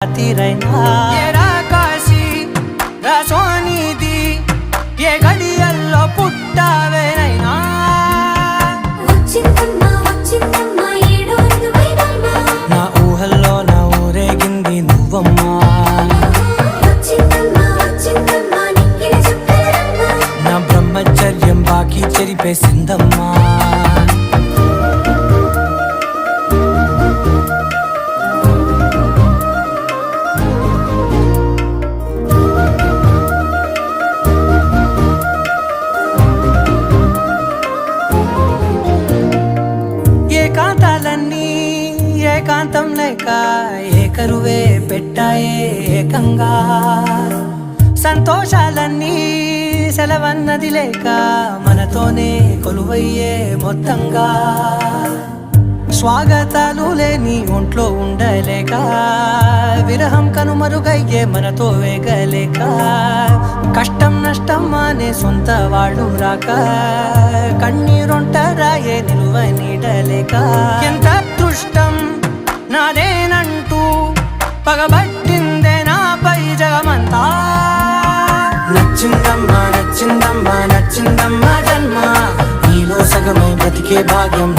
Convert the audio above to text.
తీరైనా కాశీ రసోనిది ఏ గడియల్లో పుట్టావేనైనా నా ఊహల్లో నా ఊరేగింది నువ్వమ్మా నా బ్రహ్మచర్యం బాకీ చెరిపేసిందమ్మా ఏకాంతాలన్నీ ఏకాంతం లేక ఏకరువే పెట్టాయే ఏకంగా సంతోషాలన్నీ సెలవన్నది లేక మనతోనే కొలువయ్యే మొత్తంగా స్వాగతాలు లేని ఒంట్లో ఉండలేక విరహం కనుమరుగయ్యే మనతో వేగలేక కష్టం నష్టం అనే సొంత వాళ్ళు రాక కన్నీరొంటరాయే నిలువ నీడలేక ఎంత అదృష్టం నాదేనంటూ పగబట్టిందే నాపై జగమంతా నచ్చిందమ్మా నచ్చిందమ్మా నచ్చిందమ్మా జన్మ నీలో సగమై బ్రతికే భాగ్యం